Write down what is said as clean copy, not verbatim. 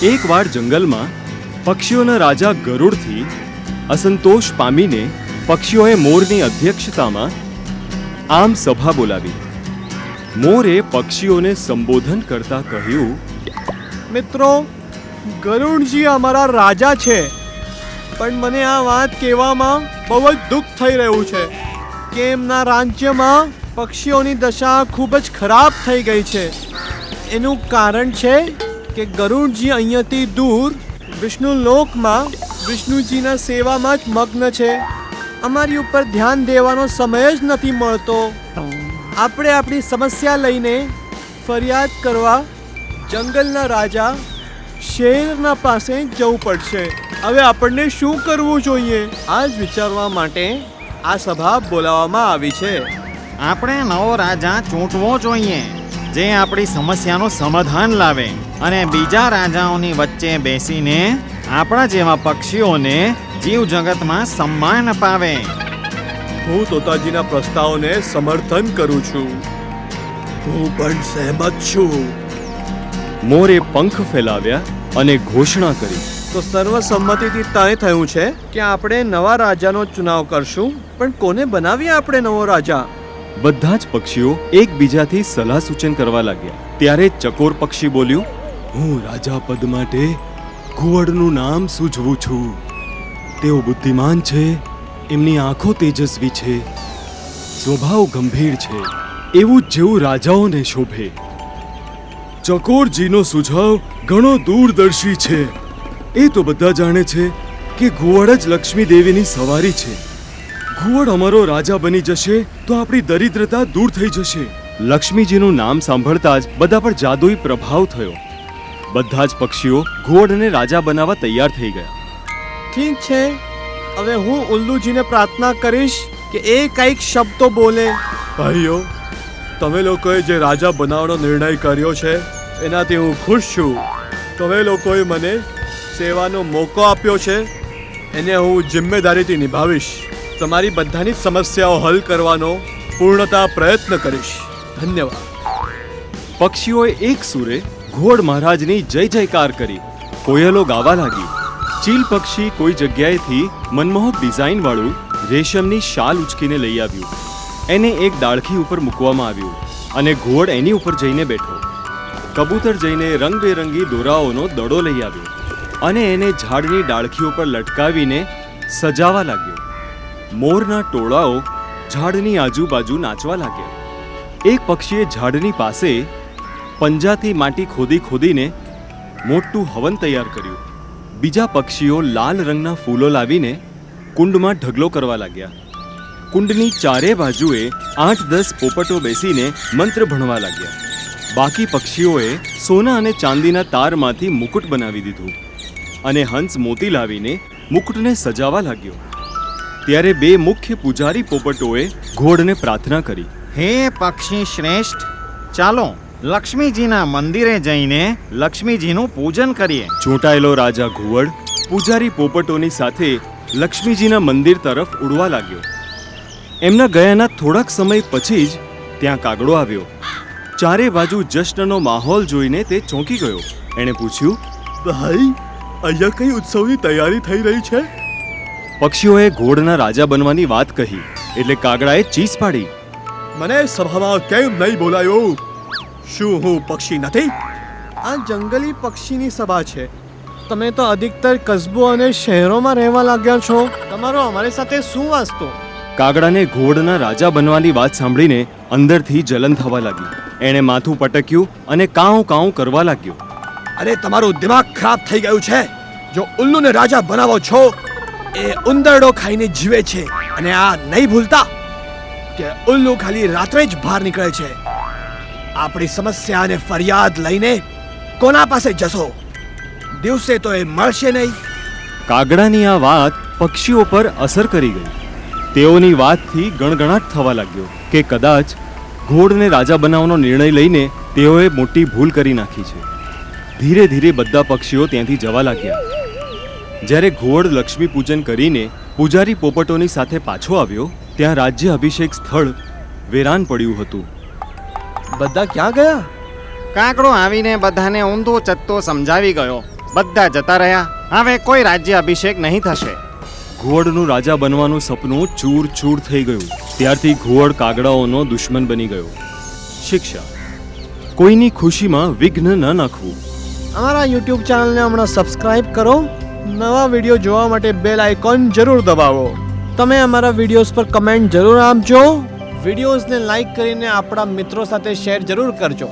એકવાર જંગલમાં પક્ષીઓના રાજા ગરુડથી અસંતોષ પામીને પક્ષીઓએ મોરની અધ્યક્ષતામાં આમ સભા બોલાવી. મોરે પક્ષીઓને સંબોધન કરતા કહ્યું, મિત્રો, ગરુડજી અમારા રાજા છે, પણ મને આ વાત કહેવામાં બહુ જ દુઃખ થઈ રહ્યું છે કે એમના રાજ્યમાં પક્ષીઓની દશા ખૂબ જ ખરાબ થઈ ગઈ છે. એનું કારણ છે કે ગરુડજી અહીંયાથી દૂર વિષ્ણુ લોકમાં વિષ્ણુજીના સેવામાં જ મગ્ન છે. અમારી ઉપર ધ્યાન દેવાનો સમય જ નથી મળતો. આપણે આપણી સમસ્યા લઈને ફરિયાદ કરવા જંગલના રાજા શેરના પાસે જવું પડશે. હવે આપણને શું કરવું જોઈએ? આ જ વિચારવા માટે આ સભા બોલાવવામાં આવી છે. આપણે નવો રાજા ચૂંટવો જોઈએ જે આપણી સમસ્યાનું સમાધાન લાવે અને બીજા રાજાઓની વચ્ચે બેસીને આપણા જેવા પક્ષીઓને જીવ જગતમાં સન્માન અપાવે. હું તોતાજીના પ્રસ્તાવને સમર્થન કરું છું. હું પણ સહેમત છું. મોરે પંખ ફેલાવ્યા અને ઘોષણા કરી. તો સર્વસંમતિથી તય થયું છે કે આપણે નવા રાજાનો ચુનાવ કરશું. પણ કોને બનાવીએ આપણે નવો રાજા? બધા જ પક્ષીઓ એકબીજાથી સલાહ સૂચન કરવા લાગ્યા. ત્યારે ચકોર પક્ષી બોલ્યું, હું રાજા પદ માટે ઘુવડનું નામ સૂચવું છું. તેઓ બુદ્ધિમાન છે, એમની આંખો તેજસ્વી છે, સ્વભાવ ગંભીર છે, એવું જ જેવું રાજાઓને શોભે. ચકોરજીનો સુઝાવ ઘણો દૂરદર્શી છે. એ તો બધા જાણે છે કે ઘુવડ જ લક્ષ્મી દેવીની સવારી છે. ઘુવડ અમારો રાજા બની જશે તો આપણી દરિદ્રતા દૂર થઈ જશે. લક્ષ્મીજીનું નામ સાંભળતા જ બધા પર જાદુઈ પ્રભાવ થયો. બધા જ પક્ષીઓ ઘુવડને રાજા બનાવવા તૈયાર થઈ ગયા. ઠીક છે, હવે હું ઉલ્લુજીને પ્રાર્થના કરીશ કે એ કંઈક શબ્દો બોલે. ભાઈઓ, તમે લોકોએ જે રાજા બનાવવાનો નિર્ણય કર્યો છે એનાથી હું ખુશ છું. તમે લોકોએ મને સેવાનો મોકો આપ્યો છે, એને હું જિમ્મેદારીથી નિભાવીશ. તમારી બધાની સમસ્યાઓ હલ કરવાનો પૂર્ણતા પ્રયત્ન કરીશ. ધન્યવાદ. પક્ષીઓએ એક સુરે ઘુવડ મહારાજની જય જયકાર કરી. કોયલો ગાવા લાગી. ચીલ પક્ષી કોઈ જગ્યાએથી મનમોહક ડિઝાઇન વાળું રેશમની શાલ ઉચકીને લઈ આવ્યું. એને એક ડાળખી ઉપર મૂકવામાં આવ્યું અને ઘુવડ એની ઉપર જઈને બેઠો. કબૂતર જઈને રંગબેરંગી દોરાઓનો દડો લઈ આવ્યો અને એને ઝાડની ડાળખી ઉપર લટકાવીને સજાવા લાગ્યો. મોરના ટોળાઓ ઝાડની આજુબાજુ નાચવા લાગ્યા. એક પક્ષીએ ઝાડની પાસે પંજાથી માટી ખોદીને મોટું હવન તૈયાર કર્યું. બીજા પક્ષીઓ લાલ રંગના ફૂલો લાવીને કુંડમાં ઢગલો કરવા લાગ્યા. કુંડની ચારે બાજુએ 8-10 પોપટો બેસીને મંત્ર ભણવા લાગ્યા. બાકી પક્ષીઓએ સોના અને ચાંદીના તારમાંથી મુકુટ બનાવી દીધું અને હંસ મોતી લાવીને મુકુટને સજાવા લાગ્યો. ત્યારે બે મુખ્ય પૂજારી પોપટોએ ઘોડને પ્રાર્થના કરી, હે પક્ષી શ્રેષ્ઠ, ચાલો લક્ષ્મીજીના મંદિરે જઈને લક્ષ્મીજીનું પૂજન કરીએ. ચૂંટાયેલો રાજા ઘુવડ પૂજારી પોપટોની સાથે લક્ષ્મીજીના મંદિર તરફ ઉડવા લાગ્યો. એમના ગયાના થોડાક સમય પછી જ ત્યાં કાગડો આવ્યો. ચારે બાજુ જશ્નનો માહોલ જોઈને તે ચોંકી ગયો. એણે પૂછ્યું, ભાઈ, અહીંયા કઈ ઉત્સવની તૈયારી થઈ રહી છે? પક્ષીઓએ ઘોડના રાજા બનવાની વાત કહી એટલે કાગડાએ ચીસ પાડી, મને સભામાં કેમ નહીં બોલાયો? શું હું પક્ષી નથી? આ જંગલી પક્ષીની સભા છે. તમે તો અધિકતર કસ્બો અને શહેરોમાં રહેવા લાગ્યા છો. તમારો અમારી સાથે શું વાસ્તો? કાગડાને ઘોડના રાજા બનવાની વાત સાંભળીને અંદરથી જલન થવા લાગી. એણે માથું પટક્યું અને કાઉં કાઉં કરવા લાગ્યો. અરે, તમારું દિમાગ ખરાબ થઈ ગયું છે. જો ઉલ્લુને રાજા બનાવો છો, એ ઉંદરડો ખાઈને જીવે છે. અને આ નહીં ભૂલતા કે ઉલ્લુ ખાલી રાત્રે જ બહાર નીકળે છે. આપણી સમસ્યા અને ફરિયાદ લઈને કોના પાસે જશો? દિવસે તો એ મળશે નહીં. કાગડાની આ વાત પક્ષીઓ પર અસર કરી ગઈ. તેઓની વાતથી ગણગણાટ થવા લાગ્યો કે કદાચ ઘોડને રાજા બનાવવાનો નિર્ણય લઈને તેઓએ મોટી ભૂલ કરી નાખી છે. ધીરે ધીરે બધા પક્ષીઓ ત્યાંથી જવા લાગ્યા. જ્યારે ઘોડ લક્ષ્મી પૂજન કરીને પૂજારી પોપટોની સાથે પાછો આવ્યો, ત્યાં રાજ્ય અભિષેક સ્થળ વેરાન પડ્યું હતું. બધા ક્યાં ગયા? કાગડો આવીને બધાને ઊંધો ચત્તો સમજાવી ગયો. બધા જતા રહ્યા. હવે કોઈ રાજ્ય અભિષેક નહીં થશે. ઘુવડનું રાજા બનવાનું સપનું ચૂર ચૂર થઈ ગયું. ત્યારથી ઘુવડ કાગડાઓનો દુશ્મન બની ગયો. શિક્ષા: કોઈની ખુશીમાં વિઘ્ન ન નાખવું. અમારા યુટ્યુબ ચેનલને હમણાં સબસ્ક્રાઇબ કરો. નવા વિડીયો જોવા માટે બેલ આઇકોન જરૂર દબાવો. તમે અમારા વિડીયોઝ પર કમેન્ટ જરૂર આપજો. વિડીયોઝને લાઈક કરીને આપણા મિત્રો સાથે શેર જરૂર કરજો.